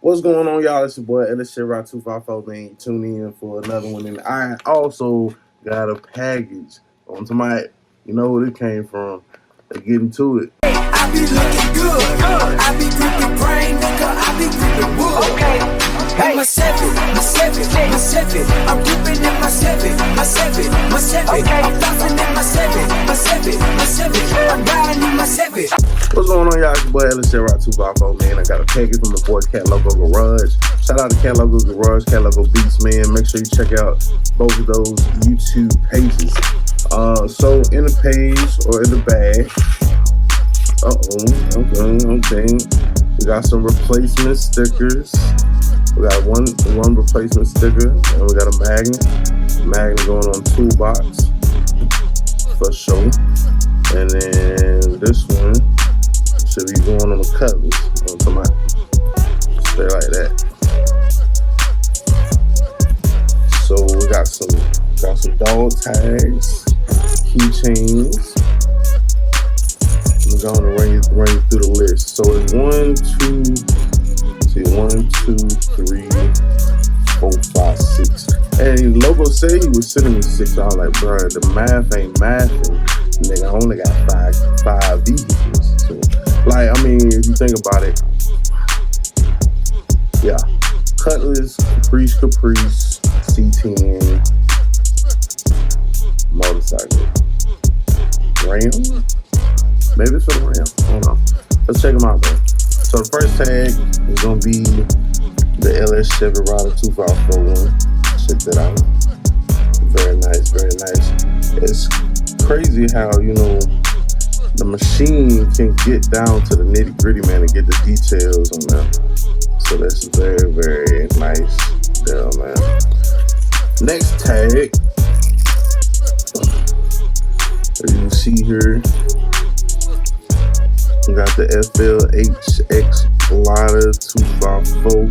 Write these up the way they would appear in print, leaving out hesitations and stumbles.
What's going on, y'all? It's your boy Ellis Rock 254, man. Tune in for another one. And I also got a package on tonight. You know where it came from. Let's get into it. I be looking good. I be gripping brain, nigga. I be gripping wood. Okay. Hey. My seven. I'm gripping in my seven. Okay. I'm flossing in my seven. I'm riding in my seven. What's going on, y'all? It's your boy Ellis Rock 254, man. I got a package from the boy Cat Logo Garage. Shout out to Cat Logo Garage, Cat Logo Beats, man. Make sure you check out both of those YouTube pages. So in the page or in the bag. Okay. We got some replacement stickers. We got one replacement sticker, and we got a magnet. Magnet going on toolbox for sure. And then this one should be going on the cutlass. Onto my stay like that. So we got some dog tags, keychains. I'm going to run you through the list. So it's 1, 2, 3, 4, 5, 6. And Logo said he was sending me 6. I was like, bro, the math ain't mathing. Nigga, I only got five vehicles. So, like, I mean, if you think about it, yeah. Cutlass, Caprice, C10, motorcycle. Ram? Maybe it's for the Ram. I don't know. Let's check them out, though. So the first tag is going to be the LS Chevy Rider 2541. Check that out. Very nice. It's crazy how, the machine can get down to the nitty gritty, man, and get the details on that. So that's very, very nice there, man. Next tag, as you can see here, we got the FLHX Glider 254. You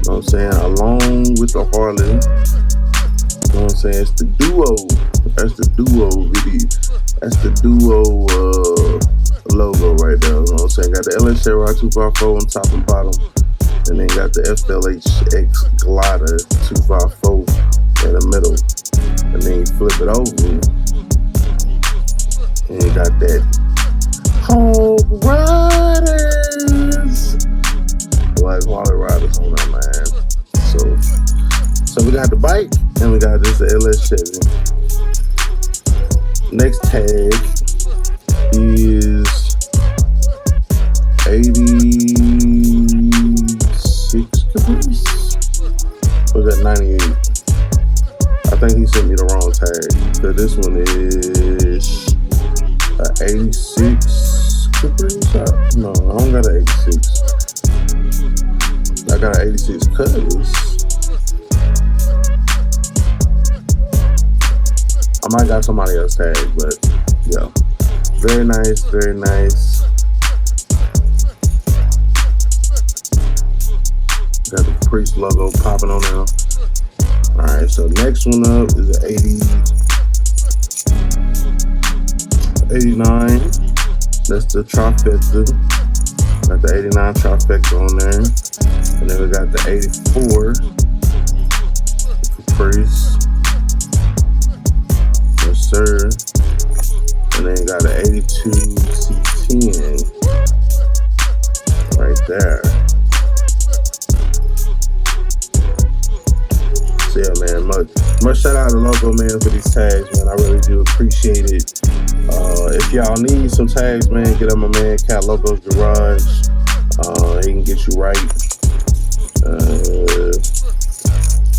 know what I'm saying? Along with the Harley. You know what I'm saying? It's the duo. That's the duo video. That's the duo logo right there. You know what I'm saying? Got the LS Rock 254 on top and bottom. And then got the FLHX Glider 254 in the middle. And then you flip it over. And you got that Hog Riders. Like Harley Riders on that, man. So we got the bike and we got this LS Chevy. Next tag is 86 Caprice. Or is that 98? I think he sent me the wrong tag. So this one is 86 Caprice. No, I don't got an 86. I got an 86 Cutlass. I might got somebody else tag, but yeah. Very nice. Got the Caprice logo popping on there. Alright, so next one up is the 89. That's the trifecta. Got the 89 trifecta on there. And then we got the 84 Caprice. Yes, sir. And then got the 82 C10 right there. So yeah, man, much shout out to Logo, man, for these tags, man. I really do appreciate it. If y'all need some tags, man, get up my man Cat Logo's Garage. He can get you right.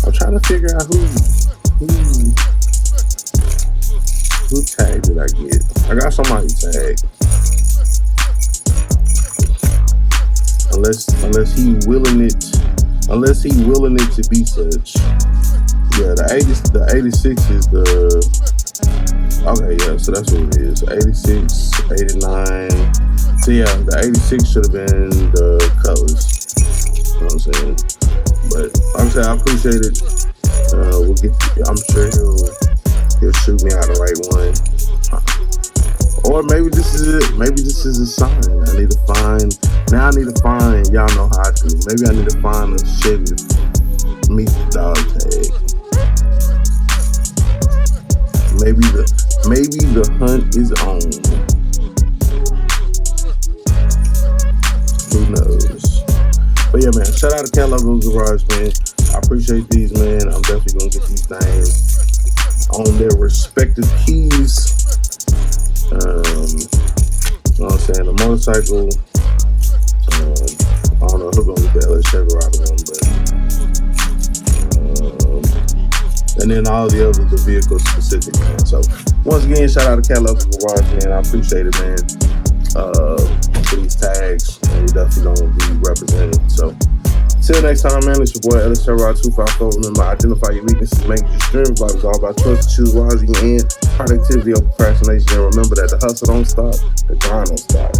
I'm trying to figure out who tag did I get? I got somebody tagged. Unless he willing it to be such. Yeah, the 86 is the. Okay, yeah, so that's what it is. 86, 89. So yeah, the 86 should have been the colors. You know what I'm saying? But like I said, I appreciate it. I'm sure he'll shoot me out the right one. Or maybe this is it. Maybe this is a sign. I need to find. Now I need to find. Y'all know how I do. Maybe I need to find a Chevy to meet the dog tag. Maybe the hunt is on. Who knows? But yeah, man. Shout out to Cat Logo Garage, man. I appreciate these, man. I'm definitely gonna get these things on their respective keys. You know what I'm saying? The motorcycle, I don't know who's gonna get the LS Chevy Rider one, but and then all the others, the vehicle specific, man. So once again, shout out to Cat Logo Garage, man. I appreciate it, man. For these tags, and we definitely gonna be represented. So till next time, man, it's your boy LS Chevy Rider 254. Remember, identify your weaknesses, make your strength. Life is all about choice to choose wisely and productivity over procrastination. And remember that the hustle don't stop, the grind don't stop.